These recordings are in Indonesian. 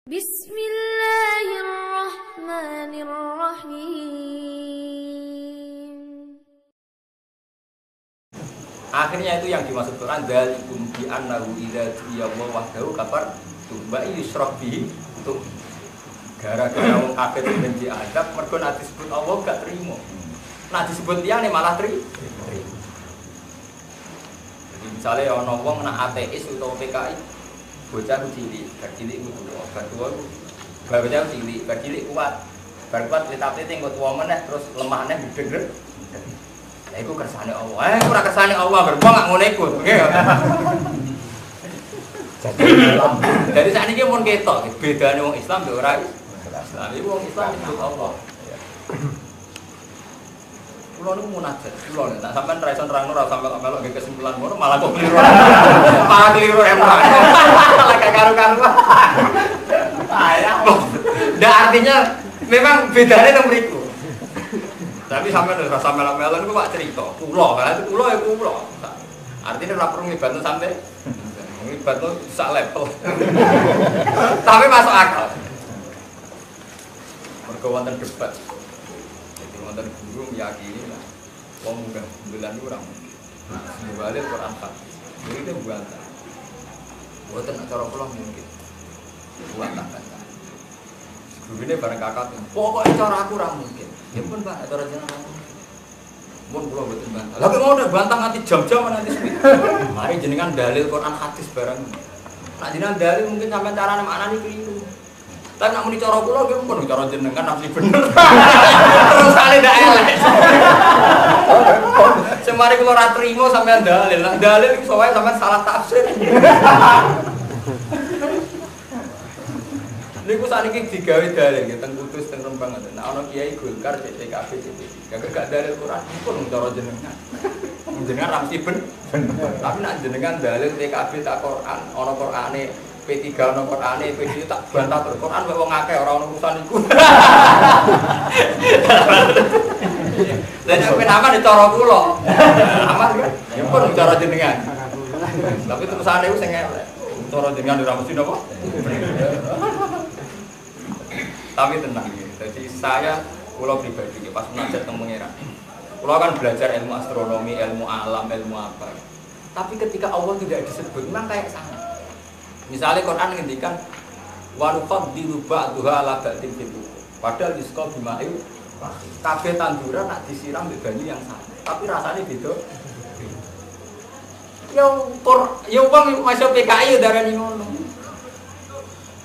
Bismillahirrahmanirrahim. Akhirnya itu yang dimaksud Quran dzalikum bi annahu idza tu'iya wahdahu kafar tuba yusrab bihi untuk gara-gara wong kafir ben diadab mergo nek disebut Allah gak trimo. Nek disebut liyane malah trimo. Jadi misalnya ana wong nek ateis utawa PKI bocah cilik, cilik itu bar tuwa bocah cilik, bar cilik kuat. Bar kuat ditapete engko tuwa meneh terus lemah meneh gedhe. Lah iku kersane Allah. Ora kersane Allah, berbang gak ngono iku. Nggih. Jadi sakniki mun ketok bedane wong Islam mbek ora Islam. Iku wong Islam nyebut Allah. Kulo niku munajat, kulo nek sampean ra iso nerangno ra sampe melok nggih kesimpulan ngono malah kok keliru. Malah keliru emang. Lah gak karo-karuan. Ayah. Ndak artinya memang bedane nang mriku. Tapi sampai ora sampe melok niku Pak cerita. Kulo, kan itu kulo ya kulo. Artinya ora perlu ngibatno sampe ngibatno sak level. Tapi masuk akal. Mergo wonten debat. Jadi wonten guru meyakini lah wong munggah bulan niku ora mungkin. Sebale Quran hadis. Jadi itu buatan. Buatan acara kula mungkin. Buatan kan. Guru ini bareng kakak. Pokoknya cara aku ora mungkin. Ya pun Pak, acara jenengan. Mun kula mboten bantah. Lah kok ngono bantah nganti jam-jam nanti sepi. Mari jenengan dalil Quran hadis bareng. Nek jenengan dalil mungkin sampean carane maknane keliru. Tapi nek muni cara kula nggih pun cara jenengan nafsi bener. Terus kali ndak elek. Semari kula ora trimo sampean dalil. Nek dalil iso wae sampean salah tafsir. Niku sakniki digawe dalil nggih teng Kudus teng Rembang ngoten. Nek ana kiai Golkar PKB gak dalil Quran pun cara jenengan. Jenengan ramsi ben. Tapi nek jenengan dalil PKB tak Quran, ana Qurane P3 ana Qurane P2 tak bantah terus Quran wong akeh ora ono urusan iku. Lah nek penaman cara kula. Aman kan? Ya pun cara jenengan. Tapi terusane iku sing elek. Cara jenengan ora mesti napa? Tapi tenang ya. Jadi saya kula pribadi pas munajat teng pangeran. Kula kan belajar ilmu astronomi, ilmu alam, ilmu apa. Tapi ketika Allah tidak disebut memang kayak sana. Misalnya Quran ngendikan wa nufaddilu ba'daha 'ala ba'din fil ukhur. Padahal disqa bima'il kabeh tanduran nak disiram mbek banyu yang sama. Tapi rasanya beda. Yo wong masuk PKI darani ngono.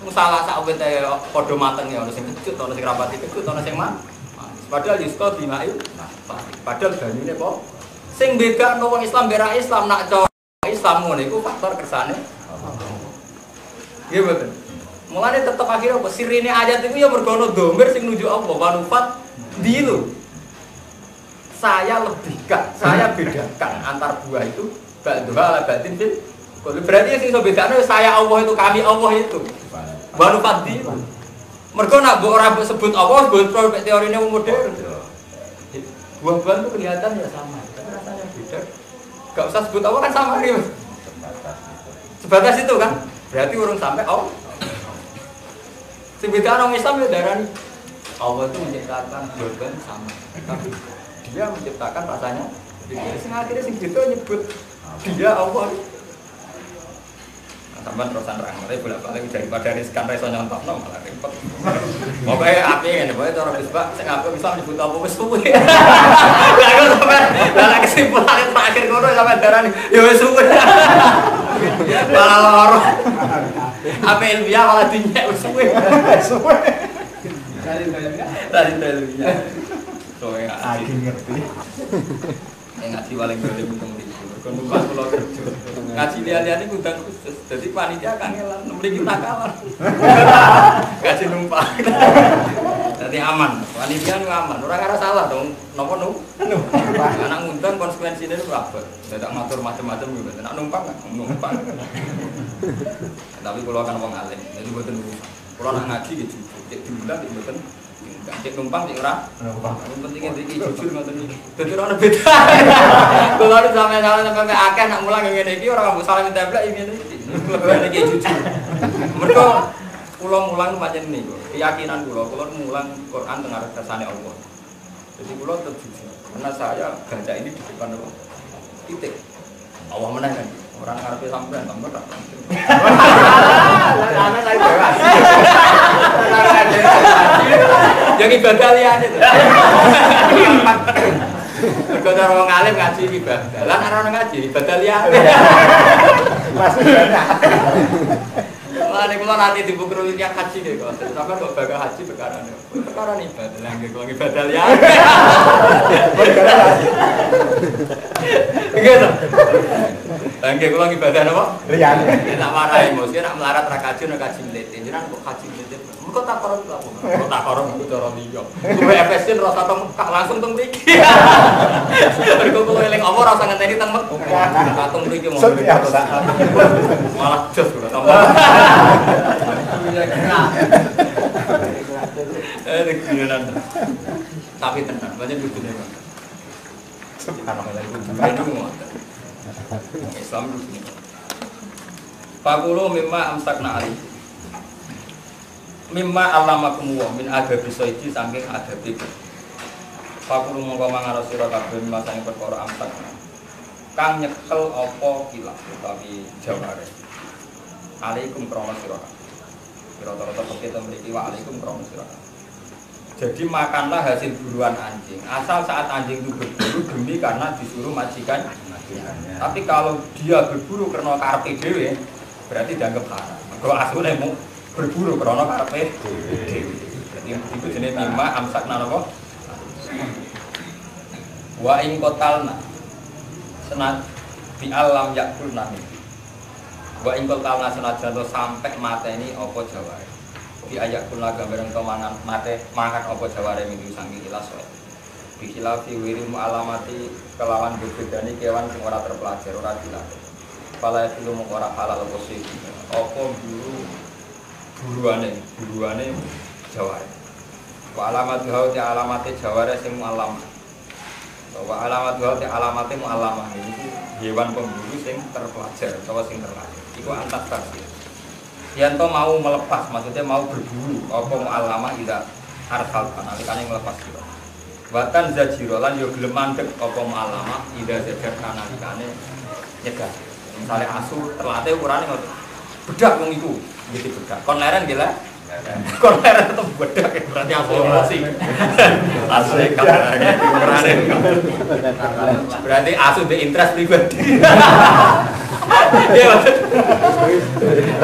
Salah sak wete padha mateng ya ono sing kecut, ono sing rapati kecut, ono sing manis. Padahal yusqa bima'il padahal banyune apa? Sing bedakno wong Islam mbek ra Islam nak cara Islam ngono iku faktor kersane. Nggih mboten. Mulane tetep akhire apa sirine ayat iku ya mergo ono dhamir sing nuju apa manufat dilu. Saya lebihkan, saya bedakan antar buah itu ba'dha ala batin fil. Berarti sing iso bedakno saya Allah itu kami Allah itu. Baru fadil. Mergo nak mbok ora sebut Allah, mbok teorine wong modern. Buah-buahan itu kelihatan ya sama, tapi rasanya beda. Gak usah sebut Allah kan sama nih. Sebatas itu kan. Berarti urung sampai Allah. Sing beda orang Islam ya darani Allah itu menciptakan buah-buahan sama. Tapi dia menciptakan rasanya beda. Sing akhirnya sing beda nyebut dia Allah. Sampai terusan terang, tapi bolak-balik daripada riskan reso nyontokno malah repot. Pokoknya api ngene, pokoknya cara bisbak sing apik bisa nyebut apa wis suwe. Lah kok sampean lah kesimpulan terakhir ngono sampean darani ya wis suwe. Malah loro. Ape ilmiah malah dinyek wis suwe. Suwe. Tadi soalnya lagi ngerti. Ngaji paling gede untung di numpang pulau kerja. Ngaji lihat-lihat ini undang khusus. Jadi panitia kangelan, mending kita kalah. Ngaji numpang. Jadi aman. Panitia itu aman. Orang ada salah dong. Nopo anak ngundang konsekuensinya itu berapa? Tidak ngatur macam-macam juga. Nak numpang numpang. Tapi kalau akan wong alim, jadi buatan numpang. Kalau nak ngaji gitu, cek diundang di buatan. Cek numpang cek ora. Yang pentingnya iki jujur ngoten iki. Dadi ora ono beda. Kulo ora sampe akeh nak mulang ngene iki ora mbok salah ntemplek ngene iki. Lebih iki jujur. Mergo Kula mulang pancen niku, keyakinan kula mulang Quran teng arep kersane Allah. Jadi kula tetep jujur. Karena saya baca ini di depan Allah. Titik. Allah menang kan. Orang ngarepe sampean tambah tak. Ana lagi bebas. Yang ibadah liyane to. Mergo cara wong alim ngaji ibadah. Lah nek ora ngaji ibadah liyane. Masih banyak. Lah nek kula nanti dibukro yang haji nggih kok. Sampeyan kok bakal haji perkara niku. Perkara ibadah lah nggih kok ibadah liyane. Gitu. Nggih kula ibadah napa? Liyane. Nek marahi mesti nek melarat ra kaji nek kaji mlete. Jenengan kok kaji mlete. Engko tak koron apa? Kok tak koron iku cara liya. Kuwi FSC rasa teng langsung teng mriki. Mergo kula eling apa rasa ngenteni teng Mekah. Katung mriki mau. Malah jos kula tambah. Tapi tenan, banyak bujune. Subhanallah. Islam begini. Fakulu mimma amsakna ali. Mimma allamakum wa min adabi sayyidi saking adabi. Fakulu mongko mangan sira kabeh masa ing perkara amsakna. Kang nyekel apa kilah utawi jaware. Alaikum krono sira. Rata-rata kita memiliki wa alaikum krono sira. Jadi makanlah hasil buruan anjing. Asal saat anjing itu berburu demi karena disuruh majikan. Tapi kalau dia berburu karena karepe dhewe, berarti dianggap haram. Kalau asune mau berburu karena karepe dhewe. Jadi itu jenenge mimma amsakna napa? Wa ing qatalna. Senat bi alam yakul nami. Wa ing qatalna senajan sampai mateni apa jaware. Di ayat kula gambaran kemangan mate mangan apa jaware minggu sangi ilas wae. Bikilafi wirim alamati kelawan berbedani kewan sing ora terpelajar ora dilatih. Pala itu mung ora halal apa sih. Apa buruane jaware. Wa alamat hau te alamate jaware sing alam. Wa alamat hau te alamate mu alamah iki hewan pemburu sing terpelajar utawa sing terlatih. Iku antas tafsir. Yanto mau melepas, maksudnya mau berburu, apa mu'allamah tidak arsal kanalikane melepas juga. Watan zajirolan yo gelem mandek apa mu'allamah tidak zajar kanalikane nyegah. Misalnya asu terlatih ukurane ngoten. Bedak wong iku, gitu bedak. Kon leren gila. Kon leren tetep bedak berarti asu emosi. Asu ukurane. Berarti asu the interest pribadi. Iya maksud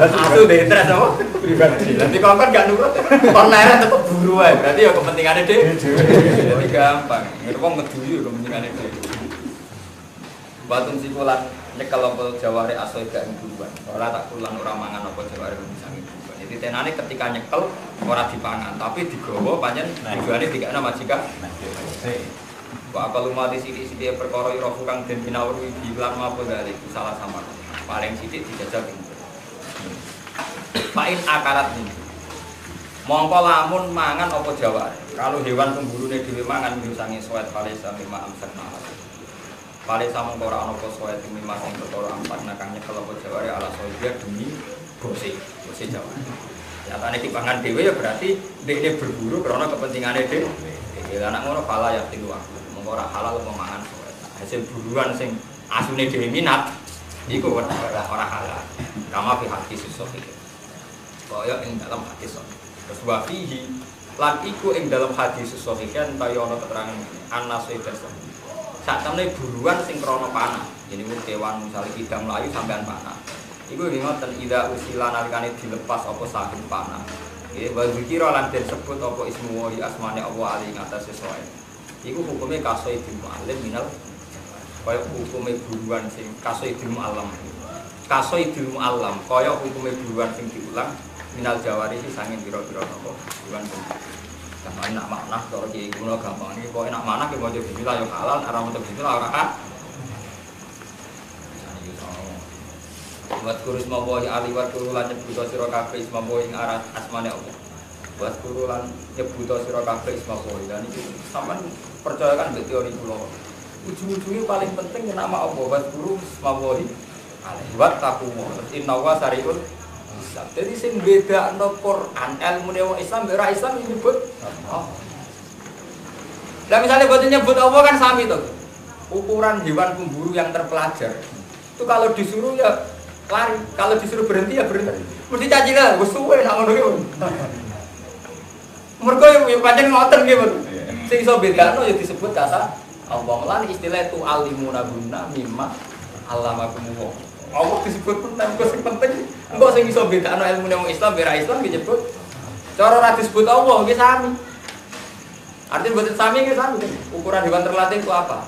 aku udah interest apa? Pribadi nanti kalau kan gak nurut konlairan tetep buru aja berarti ya kepentingannya deh jadi gampang ngerti ngeduyu kepentingannya deh batun sikulan nyekel apa jaware asoi gak buruan ora tak kulan ora mangan apa jaware bisa buruan jadi tenane ketika nyekel ora dipangan tapi digawa pancen tujuane dikakna majikan wa kalau mati sithik-sithik perkara ira kang den pinawuri bilang apa dalih salah sama paling sithik dijajal Pain akarat ini mongko lamun mangan apa jaware kalau hewan pemburune dhewe mangan misange soet palesa mimma amsakna palesa mongko ora ana apa soet mimma sing perkara amsakna kang nyekel apa jaware ala soet demi bose jaware nyatane dipangan dhewe ya berarti dekne berburu karena kepentingane dhewe anak ngono pala ya tilu aku ora halal mangan hasil buruan sing asune dhewe minat iku ora halal kama fi hadis sahih kaya ing dalam hadis terus wa fihi lan iku ing dalam hadis sahih kan kaya ana keterangan anase dasar saktemene buruan sing krana panah jadi kewan misale kidang mlayu sampean panah iku ngoten ida usila nalikane dilepas apa saking panah nggih wa zikira lan disebut apa ismu wa asmane Allah ali ing atas sesuai iku hukumnya kasoi di mu'alim minal kaya hukumnya buruan sing kasoi di mu'alam kaya hukumnya buruan sing diulang minal jawari sih sangin biro-biro nopo buruan sing gampang nak makna kalau kiai kuno gampang ini kok enak mana kita mau jadi bismillah yang halal arah mau jadi bismillah orang kan buat kurus mau boy aliwat turulan nyebuto siro kafe mau boy arah asmane Allah buat turulan nyebuto siro kafe mau boy dan itu sama percayakan be teori kula. Ujung-ujungnya paling penting nama Allah buat guru mawahi. Buat takwa. Inna wa sariul hisab. Jadi sing bedakno Quran ilmune wong Islam ora Islam nyebut Allah. Lah misalnya boten nyebut Allah kan sami to. Ukuran hewan pemburu yang terpelajar. Itu kalau disuruh ya lari, kalau disuruh berhenti ya berhenti. Mesti caci lah, wis suwe nak ngono iki. Mergo yo pancen ngoten nggih, Bos. Sing iso bedakno ya disebut kata Allah. Lan istilah itu alimuna guna mimma allamakumullah. Allah disebut penting, sing penting engko sing iso bedakno ilmune wong Islam ora Islam disebut. Cara ora disebut Allah nggih sami. Artinya buat sami nggih sami. Ukuran hewan terlatih itu apa?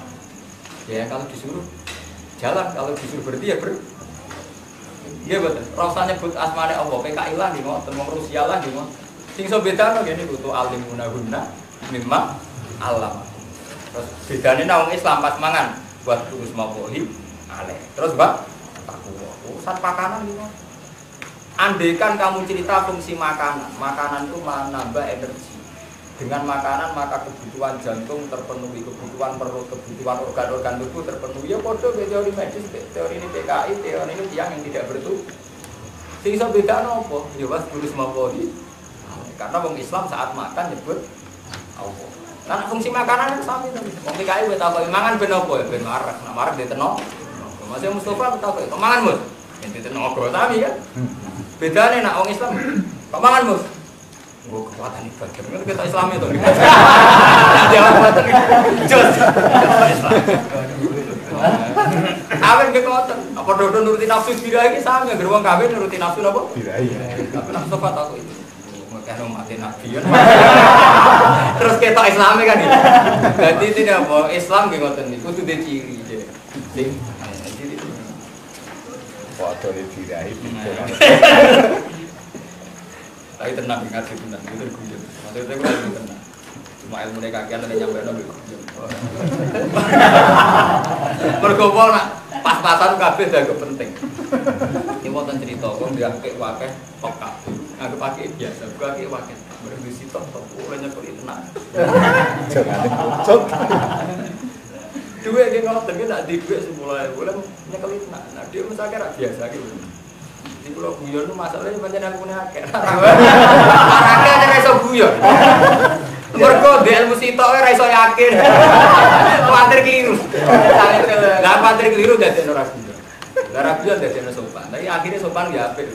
Ya kalau disuruh jalan, kalau disuruh berhenti ya berhenti. Iya betul. Rasanya nyebut asmane Allah, PKI lah di ngoten, wong Rusia lah di ngoten. Sing iso bedano ngene kudu alimuna guna mimma alam. Terus bedane nang wong Islam pas mangan buat terus mapohi aleh. Terus Pak takwa. Urusan makanan iki. Andaikan kamu cerita fungsi makanan, makanan itu menambah energi. Dengan makanan maka kebutuhan jantung terpenuhi, kebutuhan perut, kebutuhan organ-organ tubuh terpenuhi. Ya podo teori medis, teori ini PKI, teori ini tiang yang tidak bertubuh. Sing iso bedakno apa? Ya was tulis mawon. Karena wong Islam saat makan nyebut Allah. Nah fungsi makanan kan sami to. Wong PKI wis takoki mangan ben apa ya ben marek. Nah marek diteno. Masih Mustafa takoki, "Kok mangan, Mus?" Ben diteno kok sami kan. Bedane nek wong Islam, "Kok mangan, Mus?" Oh, kekuatan ibadah. Kan kita Islam itu. Jawab betul. Jos. Kawin kekuatan. Apa dodo nuruti nafsu bira iki sama gerbang kawin nuruti nafsu napa? Bira iya. Tapi nafsu apa tahu itu. Mekane mati nabi. Terus kita Islame kan iki. Dadi tidak apa Islam nggih ngoten niku kudu ciri. Sing ciri. Padha dirahi pikiran. Tapi tenang, ngaji tenang, itu guyon. Maksudnya gue lagi tenang. Cuma ilmu kakean ada nyampe nabi guyon. Bergobol nak pas-pasan kabeh dah penting. Ini mau cerita, gue diangkat wakeh peka. Aku pakai biasa, gue pakai wakeh. Berdisi top, orangnya kulit tenang. Jangan dikucuk. Dua dia ngotot, dia nak di dua semula, boleh nyekelin tenang. Nah dia misalnya biasa gitu. Di pulau guyon itu masalahnya macam yang punya akeh. Akeh aja raiso guyon. Mergo di ilmu sitok ora iso yakin. Kuwatir keliru. Lah kuwatir keliru dadi ora guyon. Lah ora guyon dadi sopan. Tapi akhirnya sopan ya apik.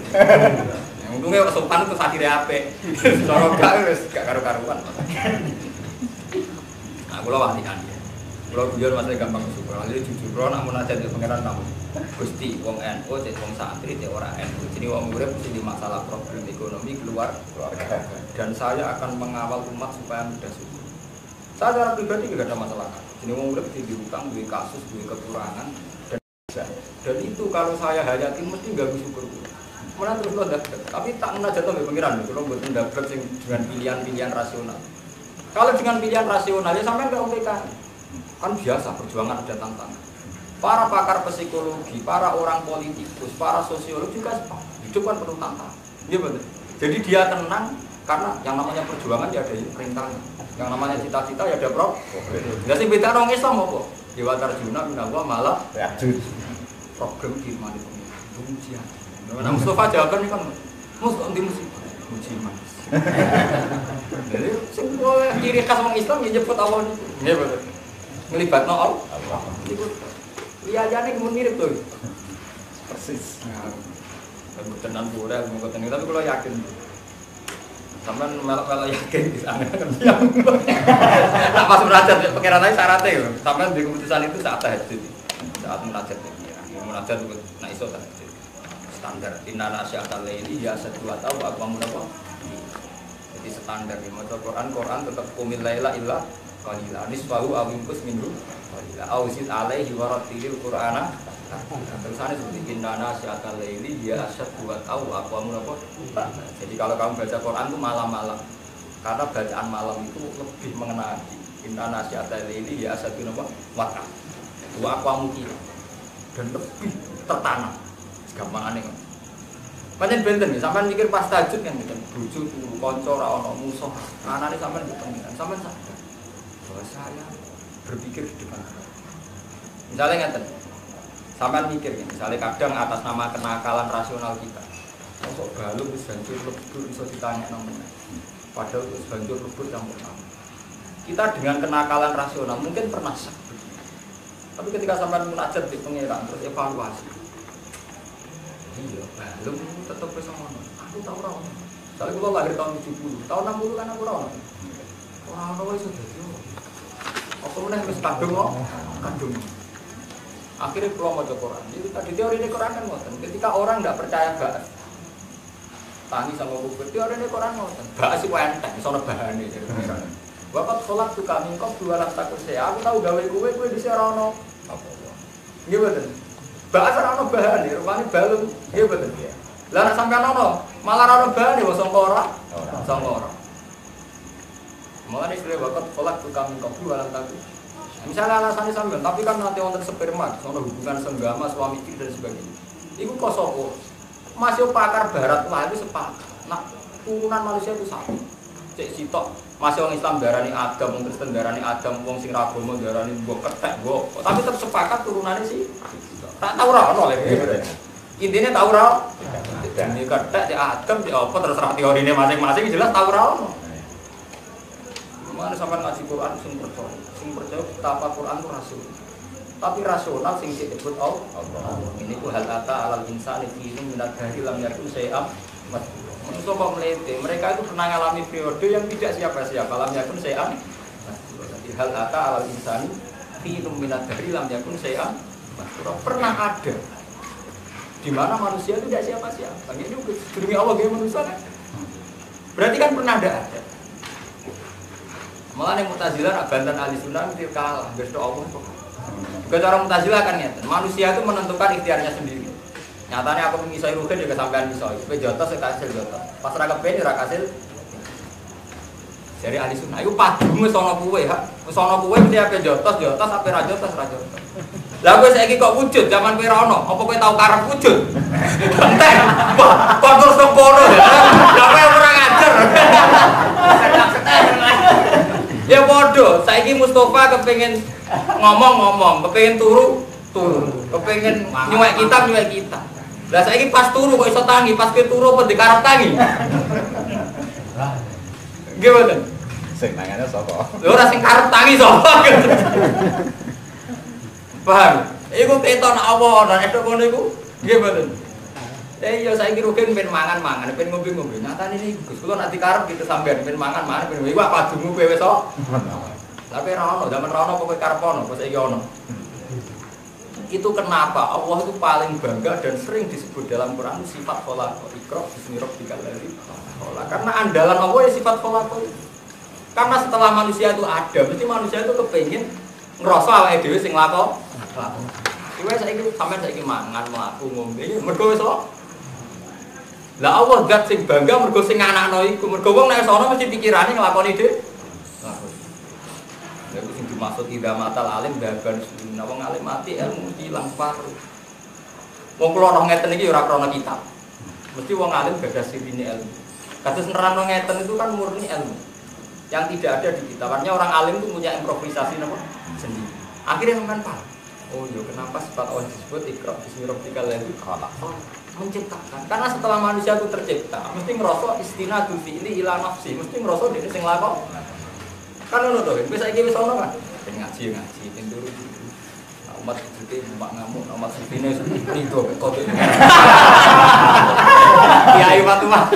Untungnya sopan terus akhirnya apik. Cara gak wis gak karo-karuan. Nah, kula walian ya. Kula guyon masalah gampang syukur. Jadi jujur nak munajat ke pangeran tamu. Gusti wong NU cek wong santri cek ora NU. Jadi wong urip mesti di masalah problem ekonomi keluarga. Dan saya akan mengawal umat supaya mudah syukur. Saya secara pribadi tidak ada masalah. Jadi wong urip di hutang, duwe kasus, duwe kekurangan dan itu kalau saya hayatin mesti gak syukur. Mana terus lo dapat. Tapi tak munajat sampai pengiran kalau mboten dapat sing dengan pilihan-pilihan rasional. Kalau dengan pilihan rasional ya sampean ke OPK. Kan biasa perjuangan ada tantangan. Para pakar psikologi, para orang politikus, para sosiolog juga hidup kan penuh tantangan. Iya betul. Jadi dia tenang karena yang namanya perjuangan ya ada rintangan, yang namanya cita-cita ya ada problem. Nggak sih beda orang Islam apa? Dewa Tarjuna minallah malah problem di mana ujian. Nah Mustafa jawaban ini kan mus kok di ujian. Jadi semua ciri khas orang Islam yang nyebut Allah itu. Iya betul. Ngelibatno Allah. Lihatnya mirip tuh, persis. Aku tenang boleh, mau tenang tapi kalau yakin, sampai melak yakin di sana kan yang tak pas munajat pengiran aja syaratnya, sampai di keputusan itu saat tahajud, saat munajat munajat itu nak iso tahajud standar. Inna nasya'atal laili ya satu atau apa munafaq. Jadi standar di mata Quran tetap qumil laila illa qalila nisfahu aw inqus minhu qalila aw zid alaihi wa rattilil qur'ana. Tulisannya seperti inna nasya'atal laili ya asyaddu wa ta'u aqwamu apa. Jadi kalau kamu baca Quran itu malam-malam. Karena bacaan malam itu lebih mengena hati. Inna nasya'atal laili ya asyaddu apa wa ta'u. Wa aqwamu dan lebih tertanam. Gampangane kan. Pancen benten ya, sampean mikir pas tahajud kan gitu. Bojo turu kanca ora ono musuh. Anane sampean yo pengiran. Sampean sadar bahwa saya berpikir di depan. Misalnya ngeten. Sampean mikir ya, misalnya kadang atas nama kenakalan rasional kita. Masuk balung wis banjur lebur iso ditanya namanya. Padahal wis banjur lebur campur tangan. Kita dengan kenakalan rasional mungkin pernah sak. Tapi ketika sampai munajat di pengiran terus evaluasi. Iya, balung tetep wis ngono. Aku tau ora ono. Soale kula lahir tahun 70, tahun 60 kan aku ora ono. Ora ono wis dadi. Apa meneh wis kadung kok? Kadung. Akhirnya kula maca Quran. Itu tadi teori ini Quran kan ngoten. Ketika orang enggak percaya ba'ats. Tani sama kubur teori ini Quran ngoten. Ba'ats iku enteng, iso ana bahane. Bapak sholat tuh kami kok dua lang takut saya. Aku tahu gawe kue di ora ono apa. Nggih mboten. Ba'ats ora ono bahan, rupane balung. Nggih mboten. Lah nek sampean ono, malah ora ono bahan ya sangka ora. Sangka ora. Mulane istilah bapak sholat tuh kami kok dua lang takut. Misalnya alasannya sampean, tapi kan nanti wonten sperma, ono hubungan senggama suami istri dan sebagainya. Iku kok sapa? Masih pakar barat lah itu sepakat. Nah, turunan manusia itu satu. Cek sitok masih orang Islam darani Adam, orang Kristen darani Adam, wong sing ra agama darani mbok ketek mbok. Tapi tetap sepakat turunannya sih. Tak tahu ra ono lek. Intine tahu ra. Ini ketek di Adam di apa terserah teorine masing-masing jelas tahu ra ono. Mana sampean ngaji Quran sing percaya betapa Quran itu rasional. Tapi rasional sing disebut Allah. Ini ku hal ata alal insani fi minad dari lam yakun syai'am. Manusia kok melete, mereka itu pernah mengalami periode yang tidak siapa-siapa. Lam yakun syai'an. Jadi hal ata alal insani fi minad dari lam yakun syai'an. Pernah ada di mana manusia itu tidak siapa-siapa. Ini demi Allah dia manusia kan. Berarti kan pernah ada. Malah yang Mu'tazilah bantan ahli sunnah itu kalah, geus Allah kok. Bukan cara Mu'tazilah kan nyata. Manusia itu menentukan ikhtiarnya sendiri. Nyatanya aku mengisai rugen juga sampean misoi. Kowe jotos kasil jotos. Pas ra kepen ora kasil. Dari ahli sunnah iku padung wis ana kuwe, ha. Wis ana kuwe mesti ape jotos, ape ra jotos, ra jotos. Lah kowe saiki kok wujud zaman kowe ra ono, apa kowe tau karep wujud? Entek. Kok terus kono. Lah kowe ora ngajar. Ya bodoh, saiki Mustafa kepengin ngomong, kepengin turu, kepengin nyuwek kita. Lah saiki pas turu kok iso tangi, pas ke turu apa dikarep tangi. Gimana? Sing nangane sapa? Lho ora sing karep tangi sapa. Paham? Iku keton apa ana edok ngono iku? Nggih mboten. Iya saiki rugen ben mangan, ben ngombe-ngombe. Nyatane niku Gus, kula nek dikarep gitu sampean ben mangan, ben iku padungu kowe wis kok. Tapi ra ono, zaman ra ono kok karep ono, kok saiki ono. Itu kenapa Allah itu paling bangga dan sering disebut dalam Quran sifat kholaqah, Iqra bismi rabbikal ladzi khalaq. Karena andalan Allah ya sifat kholaqah. Karena setelah manusia itu ada, mesti manusia itu kepengin ngrasa awake dhewe sing lakon. Kowe saiki sampean saiki mangan, mlaku, ngombe, mergo wis kok. Lah Allah zat sing bangga mergo sing anakno iku, mergo wong nek sono mesti pikirane nglakoni dhewe. Lha iku sing dimaksud ida matal alim daban sunah wong alim mati ilmu ilang paru. Wong kula roh ngeten iki ora krana kitab. Mesti wong alim gadah sirine ilmu. Kados nerangno ngeten itu kan murni ilmu. Yang tidak ada di kitab. Artinya orang alim itu punya improvisasi napa sendiri. Akhirnya sampean paham. Oh iya kenapa sifat Allah disebut Iqra bismi rabbikal ladzi khalaq. Menciptakan. Karena setelah manusia itu tercipta, mesti ngerasa istinadu fi'li ila nafsi, mesti ngerasa dhewe sing lakon. Kan ngono to, wis saiki wis ono kan. Ben ngaji, ben turu. Umat iki mbak ngamuk, umat sipine nido kok. Kiai Fatuma.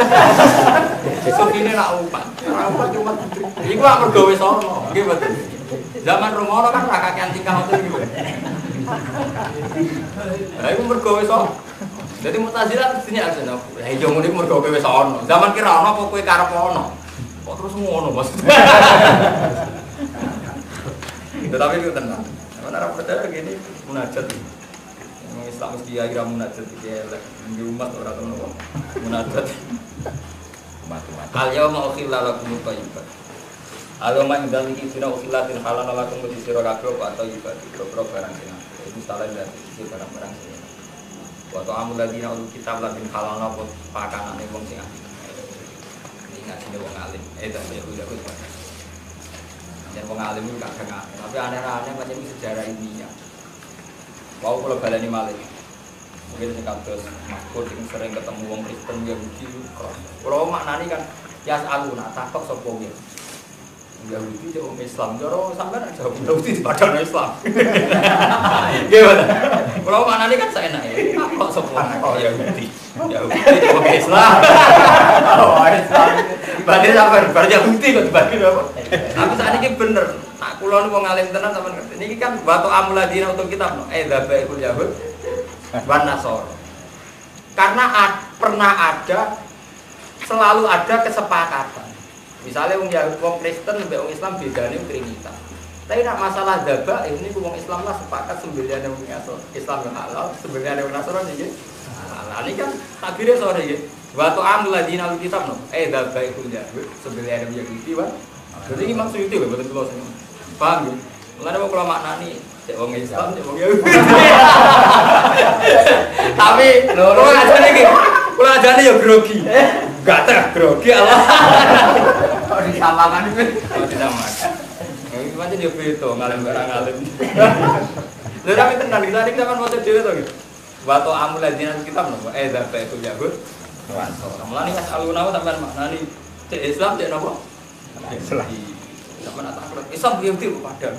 Sipine nak umat. Ora umat cuma iku lak mergo wis ono, nggih mboten. Zaman rumono kan ra kakean tingkah ngoten iki. Lah iku mergo wis ono. Jadi Mu'tazilah mestinya ada nah. Lah iya ngene mergo kowe wis ono. Zaman kira ono apa kowe karep ono. Kok terus ngono, Mas. Tetapi itu tenang. Karena orang percaya gini munajat. Yang Islam mesti kira munajat iki elek. Di umat ora tau nopo. Munajat. Al yauma ukhilla lakum thayyibat. Alama indal iki sira ukhillatin halal lakum di sira kabeh apa thayyibat. Kira-kira barang sing itu salah dari barang-barang sing waktu amul ladina ulu kitab ladin halal nopo pakanane wong sing apik. Ini ngajine wong alim. Tapi aku ya wis. Yang wong alim itu gak kenal. Tapi aneh-aneh macam sejarah ilmiah. Mau kula baleni malih. Mungkin sing kados makhluk sing sering ketemu wong Kristen Yahudi kok. Kalau maknani kan ya aluna takok sapa wae. Yahudi itu orang Islam, kalau sampai nak jawab Yahudi padahal Islam. Gimana? Kalau mana ini kan saya enak ya, kok semua Yahudi, Yahudi itu orang Islam. Oh Islam, berarti sampai berarti Yahudi kok dibagi apa? Tapi saat ini bener, nak kulon mau ngalim tenan sama ngerti. Ini kan batu amuladina untuk kita, dabaikul Yahud, wan Nasor. Karena pernah ada, selalu ada kesepakatan. Misalnya wong Kristen sampai wong Islam bedanya Trinitas. Tapi nak masalah daba ini wong Islam lah sepakat sembilan wong Islam yang halal, sembilan wong Nasrani ya. Halal ini kan takdirnya sore ya. Waktu amul ladina kitab no. Daba itu ya. Sembilan wong Yahudi kan. Jadi ini maksud itu betul betul semua. Paham ya? Mulane wong kula maknani cek wong Islam, cek wong Yahudi. Tapi loro ajane iki. Kula ajane ya grogi. Gak teh grogi Allah. Kok disamakan iki? Kok disamakan. Iki pancen yo beda ngalem barang alim. Lha tapi tenan iki tadi sampean maca dhewe to iki. Wa ta amuladina kitab nopo? Daba itu Yahud. Mulane kan alunau sampean maknani cek Islam cek nopo? Islam. Sampean tak takut. Islam Yahudi padha.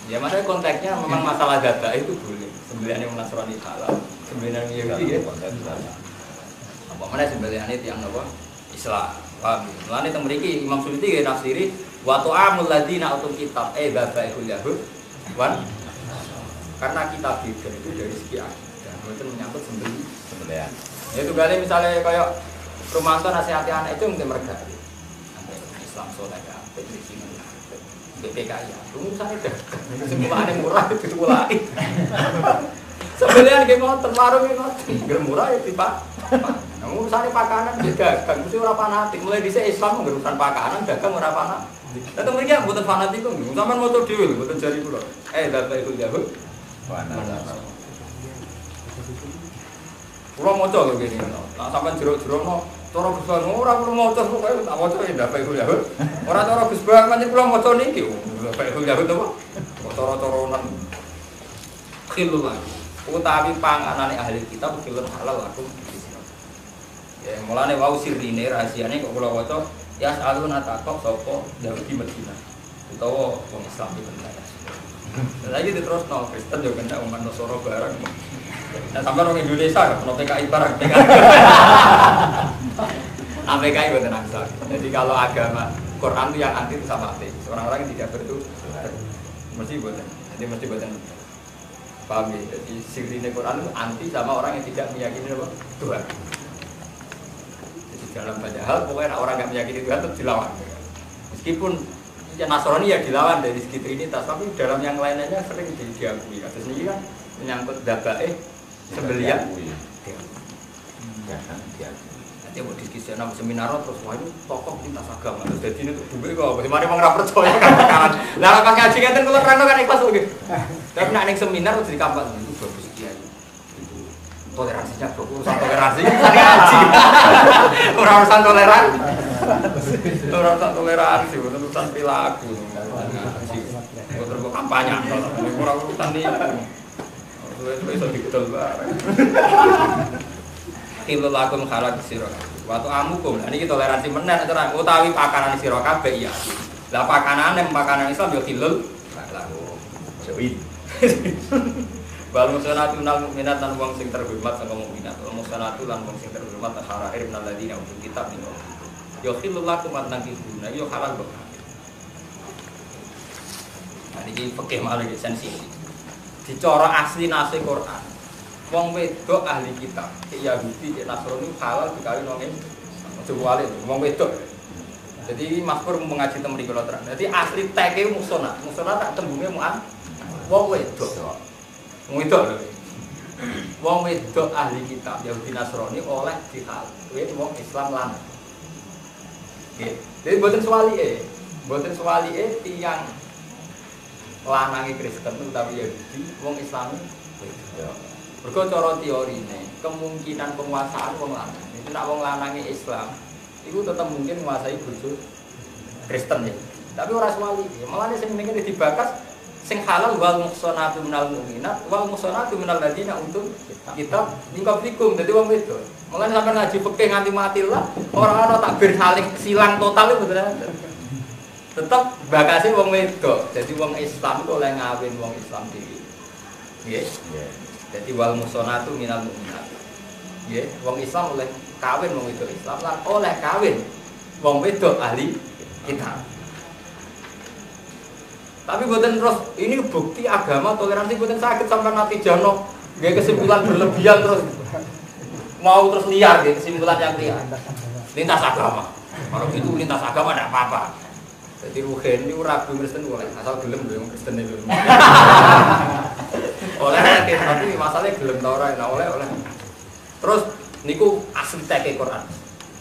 Ya maksudnya konteksnya memang masalah data itu boleh. Sembilan yang Nasrani halal, sembilan yang Yahudi ya. Apa mana sembilan itu yang apa? Islam. Paham? Mulane teng mriki Imam Suyuti nggih nafsiri wa ta'amul ladina utul kitab babaikul yahud wan karena kita beda itu dari segi akidah. Itu menyangkut sembelihan. Ya itu kali misalnya kayak Rumanto nasihati anak itu mungkin mereka Islam soleh ya, di sini BPKI ya, urusannya dagang, semulanya murah itu mulai. Sebenarnya kayak ngotot, warung kayak ngotot, murah ya tiba. Namun urusannya pakanan dagang, mesti orang fanatik. Mulai di Islam urusan pakanan, dagang orang fanatik. Tentu mereka bukan fanatik kok, sama motor dewi, bukan jari pulau. Data itu jauh. Pulau motor kayak gini, nah sampai jeruk-jeruk no. Cara Gus Bang ora perlu maca pokoke tak waca ya ndak iku ya. Ora cara Gus Bang pancen kula maca niki. Bapak iku ya to. Cara-caranan khilul. Utawi panganane ahli kitab khilul halal aku. Ya mulane wau sirine rahasiane kok kula waca ya alun atakok sapa Yahudi Madinah. Utawa wong Islam di Madinah. Lagi diterusno Kristen yo kena umat Nasara bareng. Nah, sampai orang Indonesia kan, PKI barang PKI bukan angsal. Jadi kalau agama Quran itu yang anti itu sama ateis. Orang-orang yang tidak bertu mesti buatan. Jadi mesti buatan. Paham ya? Jadi sirine Quran itu anti sama orang yang tidak meyakini apa? Tuhan. Jadi dalam banyak hal pokoknya orang yang meyakini Tuhan itu dilawan. Meskipun ya Nasrani ya dilawan dari segi Trinitas, tapi dalam yang lainnya sering diakui. Kasus ini kan menyangkut dabae sembelian. Nanti mau diskusi nama seminar terus wah itu tokoh lintas agama terus jadi ini tuh duit kok bagaimana mau ngerap percaya kan nah pas ngaji kan kalau terang kan ikhlas lagi tapi nak neng seminar terus di kampus itu bagus dia itu toleransinya urusan toleransi tadi ngaji urusan toleransi urusan perilaku terus kampanye urusan ini itu diketel bareng. Ilmu lakum halal sira. Waktu amukum, ini kita toleransi menan terang. Utawi pakanan sira kabeh iya. Lah pakanan Islam yo hilul lakum. Jawin. Wal musyanatu nal mukminat lan wong sing terhormat sangka mukminat. Wal musyanatu lan wong sing terhormat harair minal ladina utul kitab niku. Yo hilul lakum lan kibuna yo halal kok. Nah iki fikih malah sensitif. Dicara asli nasi Quran. Wong wedok ahli kitab, Yahudi, Nasrani halal dikawin wong Jawa wong wedok. Jadi Mazmur mengaji teng mriki terang. Jadi asli teke musona. Musona tak tembunge mu'an wong wedok. Wong wedok lho. Wong wedok ahli kitab Yahudi Nasrani oleh dihalal wong Islam lan. Nggih. Jadi mboten suwalike tiyang lanange Kristen utawi Yahudi, wong Islam ya. Mergo cara teorine, kemungkinan penguasaan wong lanang. Itu nek wong lanange Islam, iku tetep mungkin menguasai bojo Kristen ya. Tapi ora suwali. Malah sing ngene dibakas Sing halal wal muhsanatu minal mu'minat wal muhsanatu minal ladina untuk kitab lingkapikum. Dadi wong itu. Mulane sampean ngaji fikih nganti mati lah, ora ana takbir saling silang total itu bener. Tetep bakase wong wedok. Jadi wong Islam kok oleh ngawin wong Islam dhewe. Nggih. Jadi wal muhsanatu minal mu'minat. Nggih, wong Islam oleh kawin wong wedok Islam lan oleh kawin wong wedok ahli kitab. Tapi buatan terus ini bukti agama toleransi buatan sakit sampai nanti jono gak kesimpulan berlebihan terus mau terus liar gak kesimpulan yang liar lintas agama kalau gitu lintas agama tidak apa-apa jadi ruhen ini ragu Kristen boleh asal gelem dong Kristen itu oleh tapi masalahnya gelem tau orang oleh terus niku asli teke Quran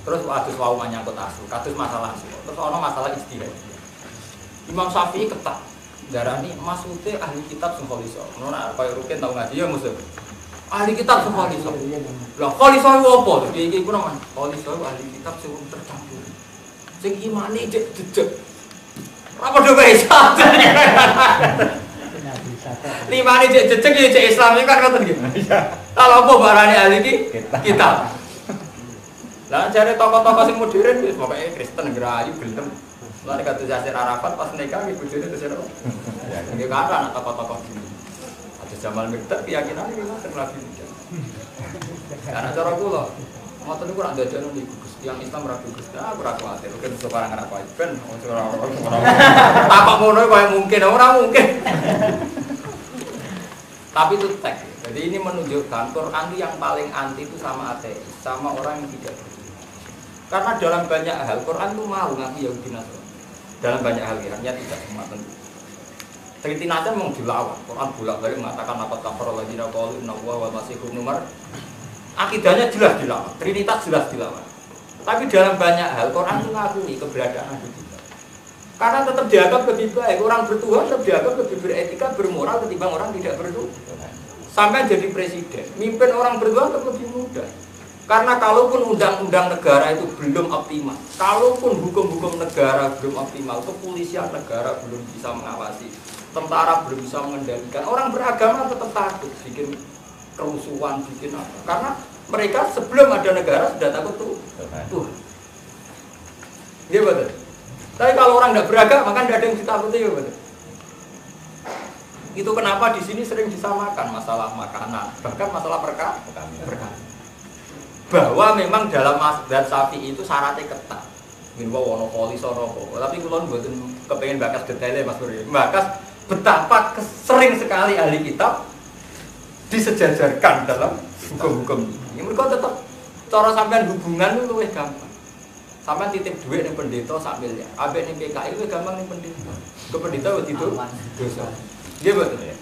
terus adus wau menyangkut asli kados masalah asli terus ono masalah istihad Imam Syafi'i ketat darani maksudnya ahli kitab sing kholiso. Ngono kaya rukin tau ngaji ya musuh. Ahli kitab sing kholiso. Lah kholiso opo? Iki ku nang kholiso ahli kitab sing tercampur. Sing imane jejeg. Ora padha wae sadar. Limane jejeg ya cek Islam iki kan ngoten nggih. Kalau apa barane ahli kitab. Lah jare tokoh-tokoh sing modern wis pokoke Kristen gerayu gelem. Lalu kata Yasir Arafat pas nikah ibu jadi terus apa? Ya, dia kata anak tokoh-tokoh gini. Ada Jamal Mirdad keyakinan ini kan lagi nikah. Karena cara pula, mau tadi kurang ada jalan di yang Islam ragu Kristen, aku ragu hati. Mungkin sekarang ragu aja, ben. Apa mau kayak mungkin, orang mungkin. Tapi itu teks. Jadi ini menunjukkan Quran itu yang paling anti itu sama ateis, sama orang yang tidak beriman. Karena dalam banyak hal Quran itu mau ngaku Yahudi Nasrani. Dalam banyak hal hanya tidak semua tentu. Seperti Nasrani memang dilawan. Quran bolak-balik mengatakan apa kafir lagi qalu inna Allaha wa masihun nomor. Akidahnya jelas dilawan, Trinitas jelas dilawan. Tapi dalam banyak hal Quran itu ngakui keberadaan Nabi kita. Karena tetap dianggap lebih baik. Orang bertuhan tetap dianggap lebih beretika, bermoral ketimbang orang tidak bertuhan. Sampai jadi presiden, mimpin orang bertuhan tetap lebih mudah. Karena kalaupun undang-undang negara itu belum optimal, kalaupun hukum-hukum negara belum optimal, kepolisian negara belum bisa mengawasi, tentara belum bisa mengendalikan, orang beragama tetap takut bikin kerusuhan, bikin apa. Karena mereka sebelum ada negara sudah takut Tuhan. Iya betul. Tapi kalau orang tidak beragama, maka tidak ada yang ditakuti, ya betul. Itu kenapa di sini sering disamakan masalah makanan, bahkan masalah perkara. Bahwa memang dalam mazhab Syafi'i itu syaratnya ketat. Minwa wono poli soropo. Tapi kalau mboten kepengen bakas detailnya Mas Bro. Bakas betapa sering sekali ahli kitab disejajarkan dalam hukum-hukum ini. Mereka tetap cara sampean hubungan itu lebih gampang. Sampean titip duit ning pendeta sak miliar. Ambek ning PKI itu gampang ning pendeta. Ke pendeta itu dosa. Nggih mboten ya.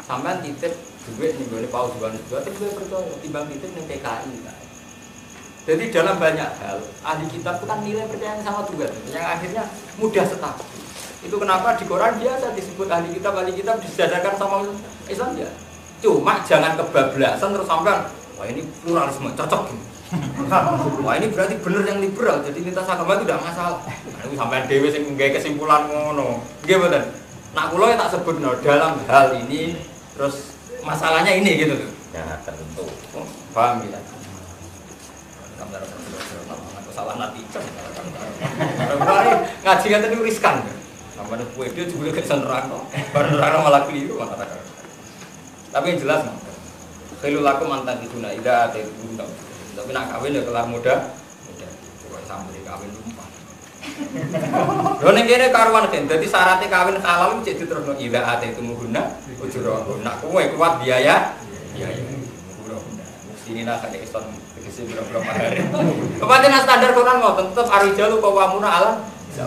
Sampean titip duit nih boleh paus juga, tapi gue percaya timbang itu nih PKI. Jadi dalam banyak hal ahli kitab itu kan nilai percaya sama Tuhan, yang akhirnya mudah setak. Itu kenapa di Quran biasa disebut ahli kitab disejajarkan sama Islam ya. Cuma jangan kebablasan terus sampai wah ini pluralisme cocok. Wah ini berarti bener yang liberal, jadi lintas agama itu tidak masalah. Ini sampai dewe sing nggawe kesimpulan ngono. Nggih mboten. Nak kula tak sebut dalam hal ini terus masalahnya ini gitu tuh. Ya tertentu. Oh, paham ya. Kamera salah nanti kan. Ngaji kan tadi riskan. Sampai kue dia juga kesan neraka. Baru neraka malah keliru kata-kata. Tapi yang jelas khilul lakum mantan dituna ida atau bunda. Tapi nak kawin ya kelar muda. Coba sambil kawin lupa. Lho ning kene karuan kan. Dadi syaratnya kawin halal cek diterusno ida atau itu muhuna ujuro. Nak kowe kuat biaya. Biaya. Ujuro. Mesti nak ada Islam tegese berapa mahar. Kepaten standar Quran ngoten tetep arijalu qawamuna ala.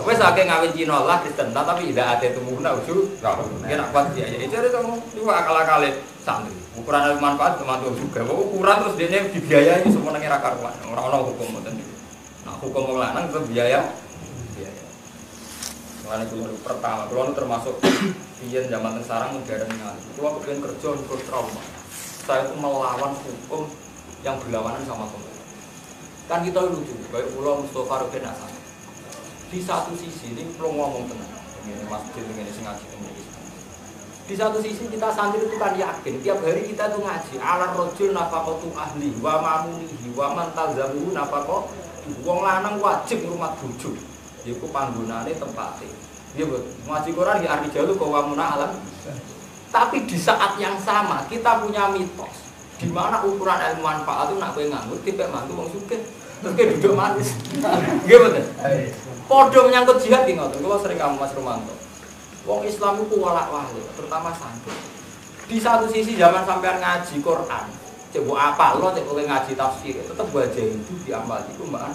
Wes akeh ngawin Cina lah Kristen tapi ida atau itu muhuna ujuro. Kira kuat biaya. Itu itu akal-akale santri. Ukuran manfaat teman-teman juga. Ukuran terus dene dibiayai semua nang ra karuan. Ora ana hukum ngoten iki. Nah, hukum wong lanang tetep biaya. Mulai dulu pertama, kalau termasuk pian zaman sekarang modern sekali. Itu aku pengen kerja untuk trauma. Saya itu melawan hukum yang berlawanan sama pemerintah. Kan kita lucu, baik Pulau Mustafa Rudin Hasan. Di satu sisi ini perlu ngomong tenang. Ini masjid ini sengaja ini. Di satu sisi kita santri itu kan yakin tiap hari kita tuh ngaji ala rojul nafaqatu ahli wa mamunihi wa man talzamu nafaqo wong lanang wajib ngrumat bojo iku panggonane tempate nggih Bu ngaji Quran ya arti jalu wa muna'alam tapi di saat yang sama kita punya mitos di mana ukuran ilmu manfaat itu nak kowe nganggur tipe mantu wong sugih terus kowe duduk manis nggih mboten padha menyangkut jihad ki ngoten kula sering kamu Mas Romanto. Wong Islam itu walak-walik, terutama santri. Di satu sisi zaman sampean ngaji Quran, cek mbok apal lo, cek kowe ngaji tafsir, tetep baca itu diamal iku mbak.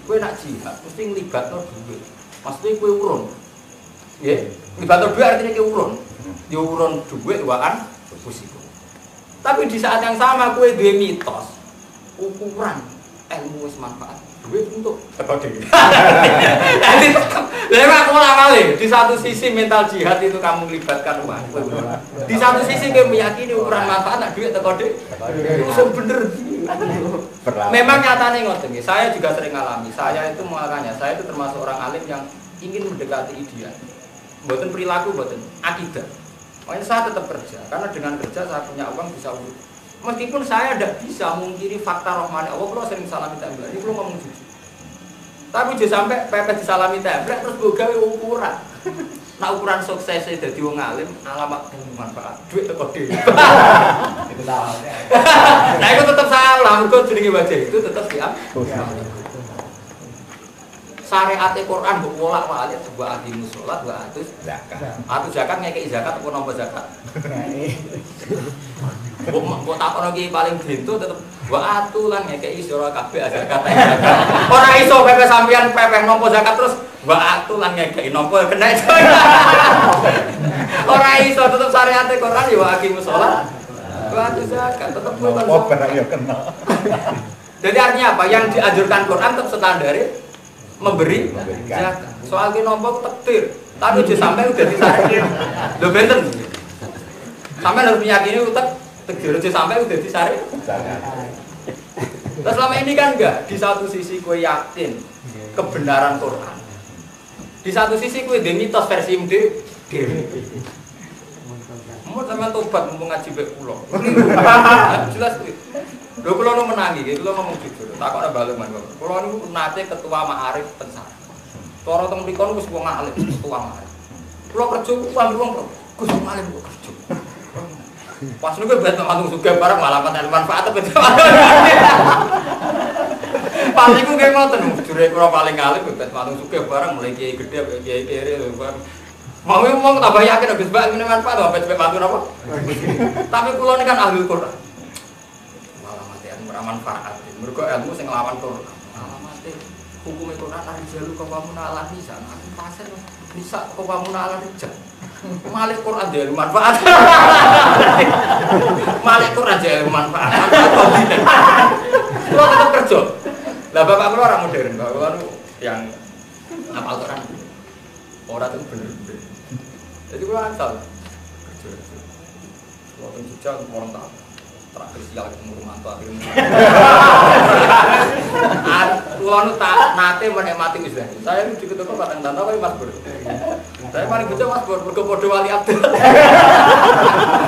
Kowe nak jihad mesti nglibatno duit. Mesti kowe urun. Nggih, nglibatno duit artinya kowe urun. Ya urun duit waan posisi. Tapi di saat yang sama kowe duwe mitos ukuran ilmu wis manfaat. Duit untuk teko dhewe. Jadi tetap lewat pola kali. Di satu sisi mental jihad itu kamu melibatkan uang. Di satu sisi kamu meyakini ukuran manfaat nak duit teko dhewe. Itu bener. Memang nyatanya ngoten nggih. Saya juga sering alami. Saya itu makanya saya itu termasuk orang alim yang ingin mendekati ideal. Mboten perilaku, mboten akidah. Makanya saya tetap kerja karena dengan kerja saya punya uang bisa urus. Meskipun saya tidak bisa mungkiri fakta rahmani Allah, kalau sering salami template, ini belum ngomong jujur. Tapi juga sampai pepes disalami template terus gue gawe ukuran. Nah ukuran suksesnya dari wong alim alamat manfaat duit teko dhewe. Itu tahu. Nah itu tetap salah, mergo jenenge wajah itu tetap siap. Syariat Quran mbok wolak-walik sebuah adimu salat wa atus zakat. Atus zakat ngekeki zakat apa nampa zakat? Mbok takono ki paling bento tetep wa atu lan ngekeki sira kabeh zakat. Ora iso pepe sampean pepe nampa zakat terus wa atu lan ngekeki nampa kena. Ora iso tetep syariat Quran ya wa aqimus shalah. Wa atus zakat tetep kuwi kan ya kena. Jadi artinya apa? Yang dianjurkan Quran tetap standar memberi zakat. Soal ki nompo takdir, tapi aja sampai udah disaring. Lho benten. Sampai harus meyakini utek takdir aja sampai udah disaring. Nah, selama ini kan enggak, di satu sisi kowe yakin kebenaran Quran. Di satu sisi kowe ndek mitos versi dhewe. Mau sampean tobat mumpung ngaji mek kula. Jelas kuwi. Lho kula nu menangi, kula ngomong jujur. Takokne balik man. Kula niku nate ketua Ma'arif Pensar. Cara teng mriku wis wong alim, ketua Ma'arif. Kula kerja pamrih wong Gus alim kok kerja. Pas niku bet mantung sugih bareng malah manfaat apa. Pas niku nggih ngoten, jure kula paling alim bet mantung sugih bareng mulai kiai gedhe kiai kere bareng. Mau ngomong tambah yakin Gus Bak ini manfaat apa cepet mantu napa? Tapi kula ini kan ahli Quran. Manfaat. Mergo ilmu sing nglawan Quran. Alamate hukum Quran ari jalu kawamun ala lisan. Pasir bisa kawamun ala rijal. Malik Quran dia manfaat. Malik Quran dia manfaat. Kulo tetep kerja. Lah bapak kulo orang modern, bapak kulo yang hafal Quran. Ora itu bener-bener. Jadi kulo asal kerja. Kulo teng Jogja orang tak terakhir sial ketemu Romanto akhirnya. Kulo nu tak nate menikmati wis. Saya nu diketuk Padang Tanah wae Mas Bur. Saya paling bocah Mas Bur, mergo padha wali abdal.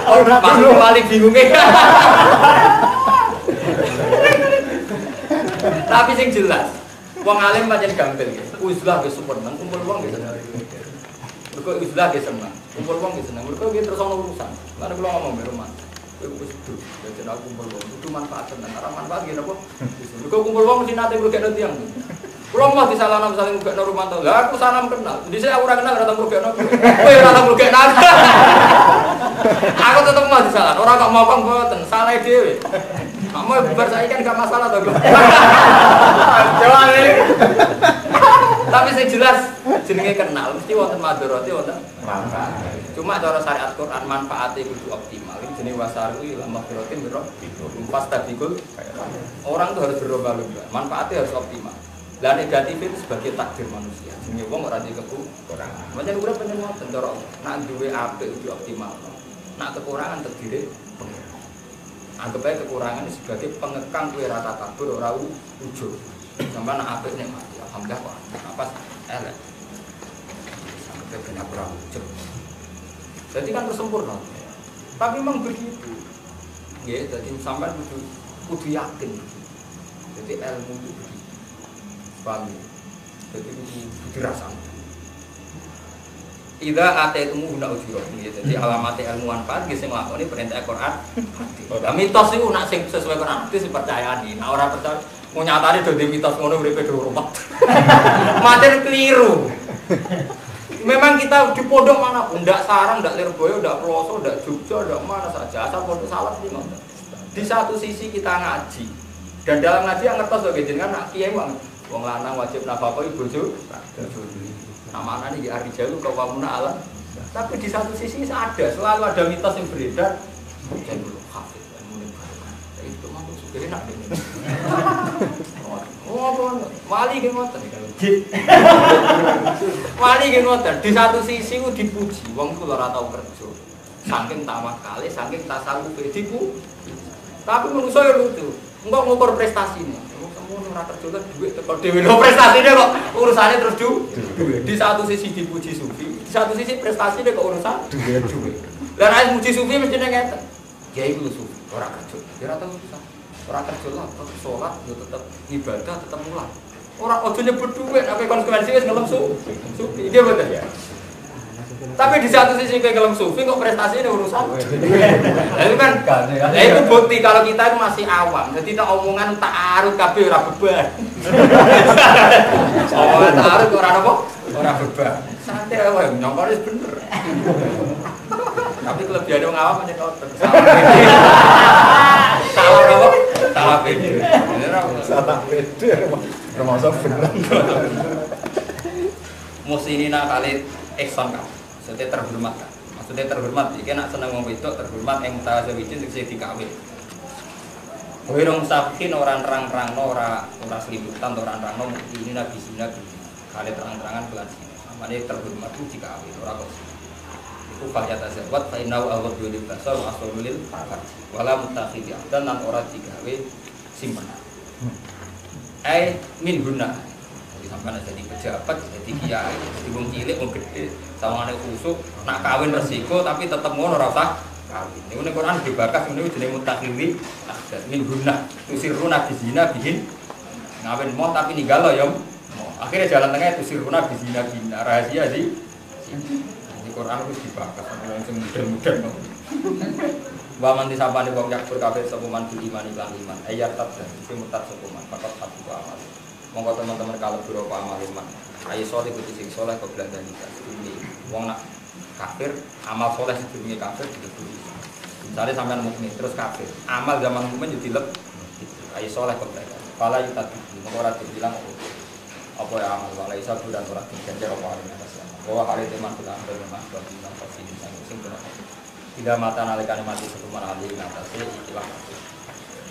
Ora pas wali bingunge. Tapi sing jelas, wong alim pancen gampil nggih. Uzlah wis seneng, kumpul wong nggih seneng. Mergo uzlah nggih seneng, kumpul wong nggih seneng. Mergo nggih terus ana urusan. Lan kula ngomong mbek Romanto. Wis kudu jan aku kumpul wong kudu manfaat tenan ora manfaat ngene apa mergo kumpul wong mesti nate mrugekno tiyang kula mah disalahno saling mrugekno Romanto lha aku salam kenal dhisik aku ora kenal ora tau mrugekno kowe ora tau mrugekno aku tetep mah disalahno ora kok mokong mboten salah dhewe kamu bubar saiki kan gak masalah to tapi sing jelas jenenge kenal mesti wonten madharate wonten manfaat. Cuma cara syariat Quran manfaatnya kudu optimal. Ini jenenge wasarui la maghfiratin mir rabbikum. Fastabiqul orang itu harus berlomba-lomba. Manfaatnya harus optimal. Lah negatif itu sebagai takdir manusia. Jenenge wong ora duwe kekurangan. Pancen urip pancen ngoten cara Allah. Nek duwe apik kudu optimal. Nek kekurangan terdiri pengen. Anggap aja kekurangan sebagai pengekang kowe rata takbur ora ujug. Sampai nek apik nek mati. Alhamdulillah kok. Apa elek. Sampai kena kurang ujug. Jadi kan tersempurna. Tapi memang begitu. Ya, jadi sampai kudu yakin. Jadi ilmu itu begitu. Paham ya? Jadi kudu rasakan. Ida ataitum guna ujurah. Jadi alamat ilmu manfaat sing nglakoni perintah Quran. Mitos itu nak sing sesuai Quran itu dipercayani. Nah orang percaya mau nyatane dadi mitos ngono uripe do rumah. Maten keliru. Memang kita di pondok manapun, ndak Sarang, ndak Lirboyo, ndak Ploso, ndak Jogja, ndak mana saja, asal pondok salaf ini. Di satu sisi kita ngaji, dan dalam ngaji yang ngertos sebagai jenengan nak kiai banget. Wong lanang wajib nafkah bojo. Nama anaknya di Ari Jalu kau pamuna alam. Tapi di satu sisi ada, selalu ada mitos yang beredar. Jangan dulu hafid, mulai barang. Itu masuk supaya nak deh. Oh, wali ke ngoten. Wali ke ngoten. Di satu sisi ku dipuji, wong ku ora tau kerja. Saking tawakale, saking tasawufe dipuji. Tapi manusa yo lucu. Engko ngukur prestasine. Semono ora kerja duit teko dhewe lho prestasine kok urusane terus duit. Di satu sisi dipuji sufi, di satu sisi prestasine kok urusan duit. Lah nek muji sufi mesti ngeten. Kiai ku sufi, ora kerja. Ora tau urusan. Orang kerja lah, tetap sholat, ya tetap ibadah, tetap mulai. Orang ojo nyebut duit, apa konsekuensi wis ngelem sufi, dia betul ya. Tapi di satu sisi kayak ngelem sufi, kok prestasinya urusan. Itu kan, itu bukti kalau kita itu masih awam. Jadi tak omongan tak arut kabeh ora beban. Omongan tak arut ora apa? Ora beban. Santai wae, nyongkone bener. Tapi kelebihannya ngawam aja kotor. Salah apa? Salah pede. Salah pede. Termasuk bener. Muslimina kali ihsan kan. Maksudnya terhormat kan. Maksudnya terhormat. Iki nak seneng wong wedok terhormat yang mutazawijin sing dikawin. Kowe rong sabihin orang terang-terangno ora selimutan orang terangno ini nabi sina kali terang-terangan kelas. Amane terhormat ku dikawin ora kok. Itu fakta tasawuf fa innahu awwalul basar wa aslul farj wala mutakhidhi dan nan ora digawe simpenan. Min guna. Jadi sampean jadi pejabat, jadi kiai, jadi wong cilik wong gede, sawangane khusuk, nak kawin resiko tapi tetep ngono ora usah kawin. Niku ning Quran dibakas niku jenenge mutakhidhi min guna. Tusiruna bizina bihin ngawin mau tapi ninggalo ya. Akhirnya jalan tengah tusiruna bizina bina rahasia di Quran itu dibakas sama yang mudah-mudah. Wa man disapane wong yakfur kafir sapa man bil iman lan iman. Ayat tabda sing mutat sapa man fakat satu amal. Monggo teman-teman kalau biro amal iman. Ayo saleh kudu sing saleh koblan dan ini. Wong nak kafir, amal saleh sedurunge kafir itu. Misalnya sampean mukmin terus kafir. Amal zaman mukmin yo dilep. Ayo saleh koblan. Fala yutati. Monggo ora dibilang apa ya amal wala isa dan ora diganjar apa amal. Bahwa hari teman sudah ambil rumah buat bilang pasti bisa sing benar. Tidak mata nalikane mati setuman ali ngatasé ikilah.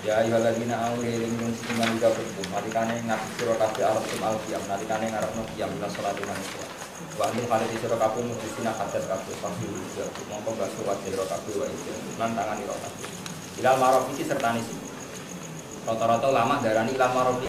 Ya ayyuhalladzina amanu limin siman juga berkum. Nalikane ngaji sira kabeh arep al qiyam, nalikane ngarepno qiyam ila salat manusia. Wa amil hari sira kabeh mujisina hadas kabeh pasti bisa. Mongko baso wa sira kabeh wa iki lan tangan ira kabeh. Ilal marofiki serta nisi. Rata-rata ulama darani ilal marofiki